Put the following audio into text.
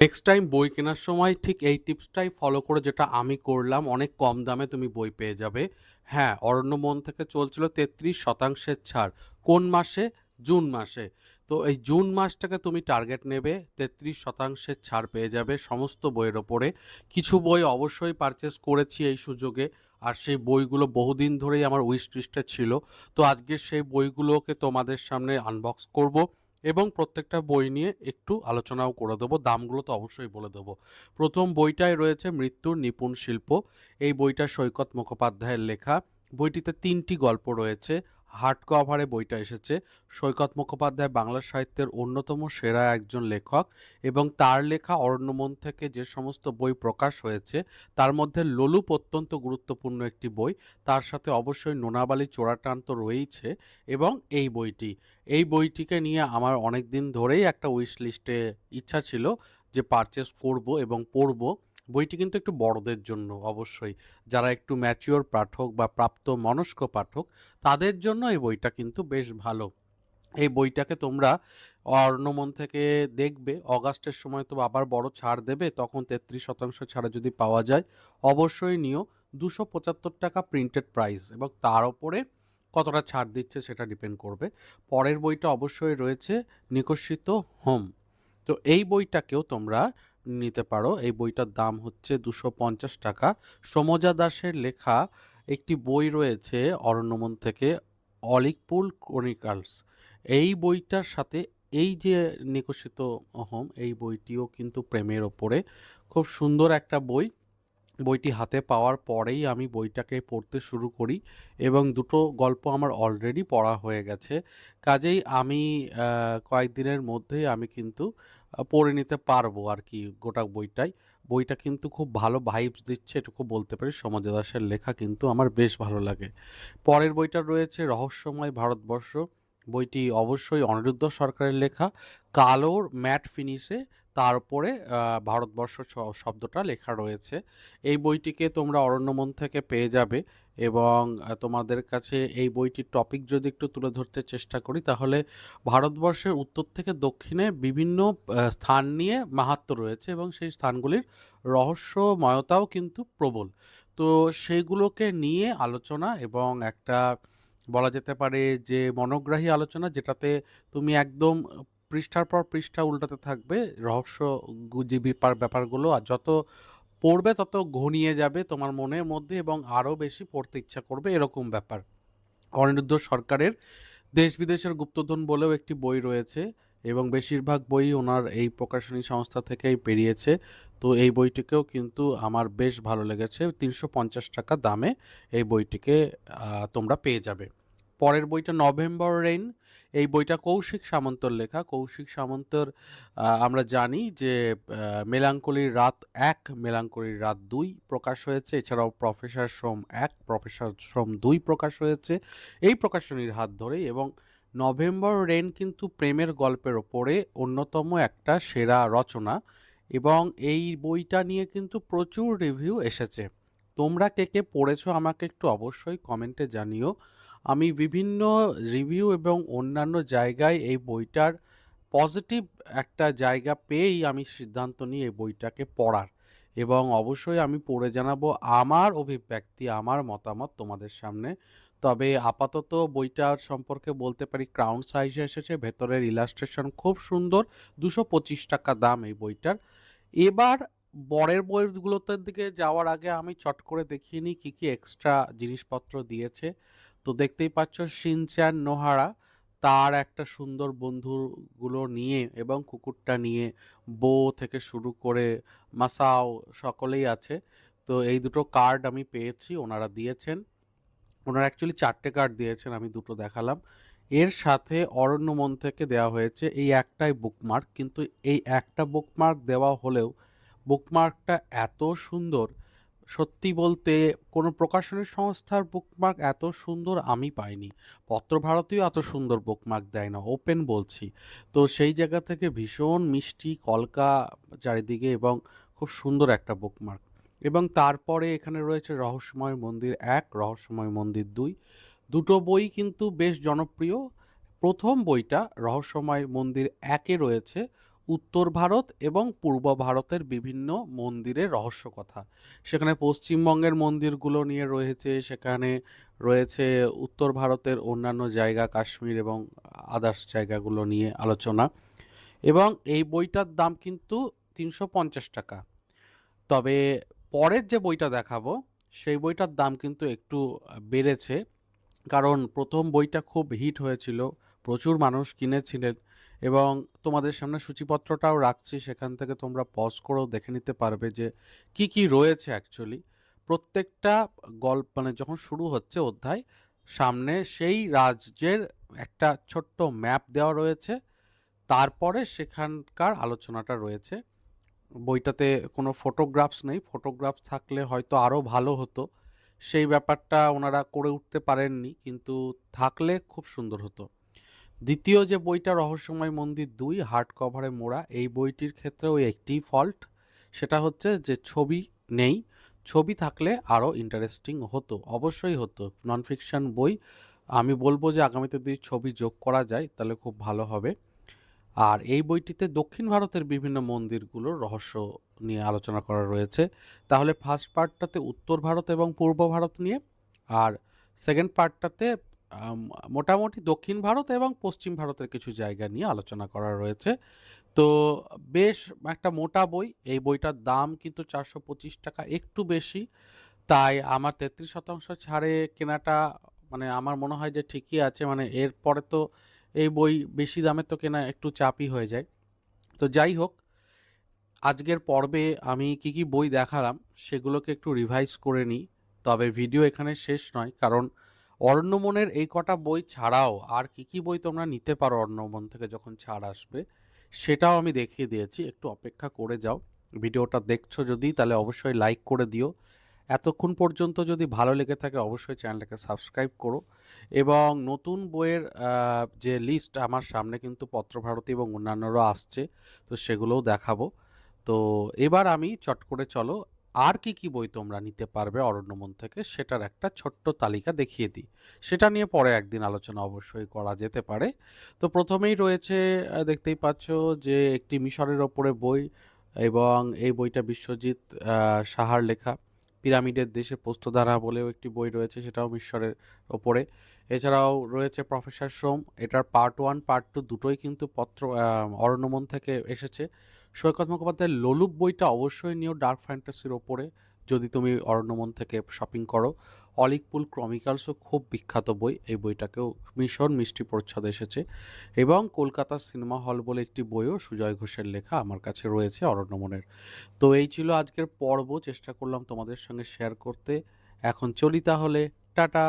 Next time বই কেনার সময় ঠিক এই টিপসটাই ফলো করে যেটা আমি করলাম, অনেক কম দামে তুমি বই পেয়ে যাবে। হ্যাঁ, অরণ্যমন থেকে চলছিল ৩৩% ছাড়। কোন মাসে? জুন মাসে। তো এই জুন মাসটাকে তুমি টার্গেট নেবে, ৩৩% ছাড় পেয়ে যাবে সমস্ত বইয়ের ওপরে। কিছু বই অবশ্যই পারচেজ করেছি এই সুযোগে, আর সেই বইগুলো বহুদিন ধরেই আমার উইশ লিস্টে ছিল। তো আজকে সেই বইগুলোকে তোমাদের সামনে আনবক্স করব এবং প্রত্যেকটা বই নিয়ে একটু আলোচনাও করে দেবো, দামগুলো তো অবশ্যই বলে দেবো। প্রথম বইটায় রয়েছে মৃত্যুর নিপুণ শিল্প। এই বইটা সৈকত মুখোপাধ্যায়ের লেখা। বইটিতে ৩টি গল্প রয়েছে। হার্ড কভারে বইটা এসেছে। সৈকত মুখোপাধ্যায় বাংলা সাহিত্যের অন্যতম সেরা একজন লেখক, এবং তার লেখা অরণ্যমন থেকে যে সমস্ত বই প্রকাশ হয়েছে তার মধ্যে লোলুপ অত্যন্ত গুরুত্বপূর্ণ একটি বই। তার সাথে অবশ্যই নোনাবালি চোরাটান তো রয়েইছে, এবং এই বইটি, এই বইটিকে নিয়ে আমার অনেক দিন ধরেই একটা উইশ লিস্টে ইচ্ছা ছিল যে পারচেস করব এবং পড়ব। বইটি কিন্তু একটু বড়দের জন্য অবশ্যই, যারা একটু ম্যাচিওর পাঠক বা প্রাপ্ত মনস্ক পাঠক, তাদের জন্য এই বইটা কিন্তু বেশ ভালো। এই বইটাকে তোমরা অর্ণমন থেকে দেখবে অগাস্টের সময় তো আবার বড় ছাড় দেবে, তখন ৩৩% ছাড়ে যদি পাওয়া যায় অবশ্যই নিও। 275 টাকা প্রিন্টেড প্রাইস, এবং তার ওপরে কতটা ছাড় দিচ্ছে সেটা ডিপেন্ড করবে। পরের বইটা অবশ্যই রয়েছে নিকষিত হোম। তো এই বইটাকেও তোমরা নিতে পারো। এই বইটার দাম হচ্ছে 250 টাকা। সমজা দাসের লেখা একটি বই রয়েছে অরণ্যমন থেকে, অলিকপুল ক্রনিকালস। এই বইটার সাথে এই যে নিকষিত হোম, এই বইটিও কিন্তু প্রেমের ওপরে। খুব সুন্দর একটা বই। বইটি হাতে পাওয়ার পরেই আমি বইটাকে পড়তে শুরু করি, এবং দুটো গল্প আমার অলরেডি পড়া হয়ে গেছে। কাজেই আমি কয়েকদিনের মধ্যেই আমি কিন্তু পড়ে নিতে পারবো আর কি গোটা বইটাই। বইটা কিন্তু খুব ভালো ভাইবস দিচ্ছে, এটুকু বলতে পারি। সমাজে দাসের লেখা কিন্তু আমার বেশ ভালো লাগে। পরের বইটা রয়েছে রহস্যময় ভারতবর্ষ। বইটি অবশ্যই অনিরুদ্ধ সরকারের লেখা। কালোর ম্যাট ফিনিশে তার উপরে ভারতবর্ষ শব্দটা লেখা রয়েছে। এই বইটিকে তোমরা অরণ্যমন থেকে পেয়ে যাবে, এবং তোমাদের কাছে এই বইটির টপিক যদি একটু তুলে ধরতে চেষ্টা করি, তাহলে ভারতবর্ষের উত্তর থেকে দক্ষিণে বিভিন্ন স্থান নিয়ে মাহাত্ম্য রয়েছে, এবং সেই স্থানগুলির রহস্যময়তাও কিন্তু প্রবল। তো সেইগুলোকে নিয়ে আলোচনা, এবং একটা বলা যেতে পারে যে মনোগ্রাহী আলোচনা, যেটাতে তুমি একদম পৃষ্ঠার পর পৃষ্ঠা উল্টাতে থাকবে রহস্য যে ব্যাপারগুলো, আর যত পড়বে তত ঘনিয়ে যাবে তোমার মনের মধ্যে, এবং আরও বেশি পড়তে ইচ্ছা করবে, এরকম ব্যাপার। অনিরুদ্ধ সরকারের দেশ বিদেশের গুপ্তধন বলেও একটি বই রয়েছে, এবং বেশিরভাগ বই ওনার এই প্রকাশনী সংস্থা থেকেই বেরিয়েছে। তো এই বইটিকেও কিন্তু আমার বেশ ভালো লেগেছে। ৩৫০ টাকা দামে এই বইটিকে তোমরা পেয়ে যাবে। পরের বইটা নভেম্বর রেইন। এই বইটা কৌশিক সামন্তর লেখা। কৌশিক সামন্তর আমরা জানি যে মেলাঙ্কলির রাত ১, মেলাঙ্কলির রাত ২ প্রকাশ হয়েছে। এছাড়াও প্রফেসর সোম ১, প্রফেসর সোম ২ প্রকাশ হয়েছে এই প্রকাশনীর হাত ধরেই। এবং নভেম্বর রেন কিন্তু প্রেমের গল্পের ওপরে অন্যতম একটা সেরা রচনা, এবং এই বইটা নিয়ে কিন্তু প্রচুর রিভিউ এসেছে। তোমরা কে কে পড়েছো আমাকে একটু অবশ্যই কমেন্টে জানিও। আমি বিভিন্ন রিভিউ এবং অন্যান্য জায়গায় এই বইটার পজিটিভ একটা জায়গা পেয়েই আমি সিদ্ধান্ত নিই এই বইটাকে পড়ার, এবং অবশ্যই আমি পড়ে জানাবো আমার অভিব্যক্তি, আমার মতামত তোমাদের সামনে। তবে আপাতত বইটার সম্পর্কে বলতে পারি ক্রাউন সাইজে এসেছে, ভেতরের ইলাস্ট্রেশন খুব সুন্দর। 225 টাকা দাম এই বইটার। এবার বরের বইগুলোতে দিকে যাওয়ার আগে আমি চট করে দেখিয়ে নিই কী কী এক্সট্রা জিনিসপত্র দিয়েছে। তো দেখতেই পাচ্ছ শিনচ্যান নোহারা, তার একটা সুন্দর বন্ধুগুলো নিয়ে এবং কুকুরটা নিয়ে, বো থেকে শুরু করে মাসাও সকলেই আছে। তো এই দুটো কার্ড আমি পেয়েছি, ওনারা দিয়েছেন। ওনারা অ্যাকচুয়ালি 4টে কার্ড দিয়েছেন, আমি দুটো দেখালাম। এর সাথে অরণ্যমন থেকে দেওয়া হয়েছে এই একটাই বুকমার্ক, কিন্তু এই একটা বুকমার্ক দেওয়া হলেও বুকমার্কটা এত সুন্দর, সত্যি বলতে কোনো প্রকাশনী সংস্থার বুকমার্ক এত সুন্দর আমি পাইনি। পত্রভারতীও এত সুন্দর বুকমার্ক দেয় না, ওপেন বলছি। তো সেই জায়গা থেকে ভীষণ মিষ্টি কলকা চারিদিকে, এবং খুব সুন্দর একটা বুকমার্ক। এবং তারপরে এখানে রয়েছে রহস্যময় মন্দির ১, রহস্যময় মন্দির ২। দুটো বই কিন্তু বেশ জনপ্রিয়। প্রথম বইটা রহস্যময় মন্দির ১-এ রয়েছে উত্তর ভারত এবং পূর্ব ভারতের বিভিন্ন মন্দিরের রহস্য কথা। সেখানে পশ্চিমবঙ্গের মন্দিরগুলো নিয়ে রয়েছে, সেখানে রয়েছে উত্তর ভারতের অন্যান্য জায়গা, কাশ্মীর এবং আদার্স জায়গাগুলো নিয়ে আলোচনা। এবং এই বইটার দাম কিন্তু ৩৫০ টাকা। তবে পরের যে বইটা দেখাবো সেই বইটার দাম কিন্তু একটু বেড়েছে, কারণ প্রথম বইটা খুব হিট হয়েছিল, প্রচুর মানুষ কিনেছিলেন। এবং তোমাদের সামনে সূচিপত্রটাও রাখছি, সেখান থেকে তোমরা পজ করেও দেখে নিতে পারবে যে কি কি রয়েছে অ্যাকচুয়ালি। প্রত্যেকটা গল্প মানে যখন শুরু হচ্ছে অধ্যায়, সামনে সেই রাজ্যের একটা ছোট্ট ম্যাপ দেওয়া রয়েছে, তারপরে সেখানকার আলোচনাটা রয়েছে। বইটাতে কোনো ফটোগ্রাফস নেই, ফটোগ্রাফস থাকলে হয়তো আরও ভালো হতো, সেই ব্যাপারটা ওনারা করে উঠতে পারেননি, কিন্তু থাকলে খুব সুন্দর হতো। দ্বিতীয় যে বইটা রহস্যময় মন্দির ২ হার্ড কভারে মোড়া, এই বইটির ক্ষেত্রে ওই একটিই ফল্ট, সেটা হচ্ছে যে ছবি নেই। ছবি থাকলে আরও ইন্টারেস্টিং হতো, অবশ্যই হতো। নন ফিকশন বই, আমি বলবো যে আগামীতে যদি ছবি যোগ করা যায় তাহলে খুব ভালো হবে। আর এই বইটিতে দক্ষিণ ভারতের বিভিন্ন মন্দিরগুলোর রহস্য নিয়ে আলোচনা করা রয়েছে। তাহলে ফার্স্ট পার্টটাতে উত্তর ভারত এবং পূর্ব ভারত নিয়ে, আর সেকেন্ড পার্টটাতে মোটামুটি দক্ষিণ ভারত এবং পশ্চিম ভারতের কিছু জায়গা নিয়ে আলোচনা করা রয়েছে। তো বেশ একটা মোটা বই। এই বইটার দাম কিন্তু ৪২৫ টাকা, একটু বেশি। তাই আমার ৩৩% ছাড়ে কেনাটা মানে আমার মনে হয় যে ঠিকই আছে। মানে এরপরে তো এই বই বেশি দামে তো কেনা একটু চাপই হয়ে যায়। তো যাই হোক, আজকের পর্বে আমি কি কি বই দেখালাম সেগুলোকে একটু রিভাইজ করে নিই। তবে ভিডিও এখানে শেষ নয়, কারণ অরণ্যমনের এই কটা বই ছাড়াও আর কি কি বই তোমরা নিতে পারো অরণ্যমন থেকে যখন ছাড় আসবে, সেটাও আমি দেখিয়ে দিয়েছি। একটু অপেক্ষা করে যাও। ভিডিওটা দেখছো যদি, তাহলে অবশ্যই লাইক করে দিও। এতক্ষণ পর্যন্ত যদি ভালো লেগে থাকে অবশ্যই চ্যানেলটাকে সাবস্ক্রাইব করো। এবং নতুন বইয়ের যে লিস্ট আমার সামনে কিন্তু পত্রভারতী এবং অন্যান্যরা আসছে, তো সেগুলোও দেখাবো। তো এবার আমি চট করে চলো আর কি কি বই তোমরা নিতে পারবে অরণ্যমন থেকে সেটার একটা ছোট্ট তালিকা দেখিয়ে দিই। সেটা নিয়ে পরে একদিন আলোচনা অবশ্যই করা যেতে পারে। তো প্রথমেই রয়েছে, দেখতেই পাচ্ছ যে একটি মিশরের ওপরে বই, এবং এই বইটা বিশ্বজিৎ সাহার লেখা। পিরামিডের দেশে পোস্তদারা বলেও একটি বই রয়েছে, সেটাও মিশরের ওপরে। এছাড়াও রয়েছে প্রফেসর সোম, এটার পার্ট 1 পার্ট 2 দুটোই কিন্তু অরণ্যমন থেকে এসেছে। সৈকত মুখোপাধ্যায়ের লোলুপ বইটা অবশ্যই নিও, ডার্ক ফ্যান্টাসির ওপরে, যদি তুমি অরণ্যমন থেকে শপিং করো। অলিকপুল ক্রমিক্যালসও খুব বিখ্যাত বই, এই বইটাকেও ভীষণ মিষ্টি প্রচ্ছদ এসেছে। এবং কলকাতা সিনেমা হল বলে একটি বইও সুজয় ঘোষের লেখা আমার কাছে রয়েছে অরণ্যমনের। তো এই ছিল আজকের পর্ব, চেষ্টা করলাম তোমাদের সঙ্গে শেয়ার করতে। এখন চলি তাহলে, টাটা।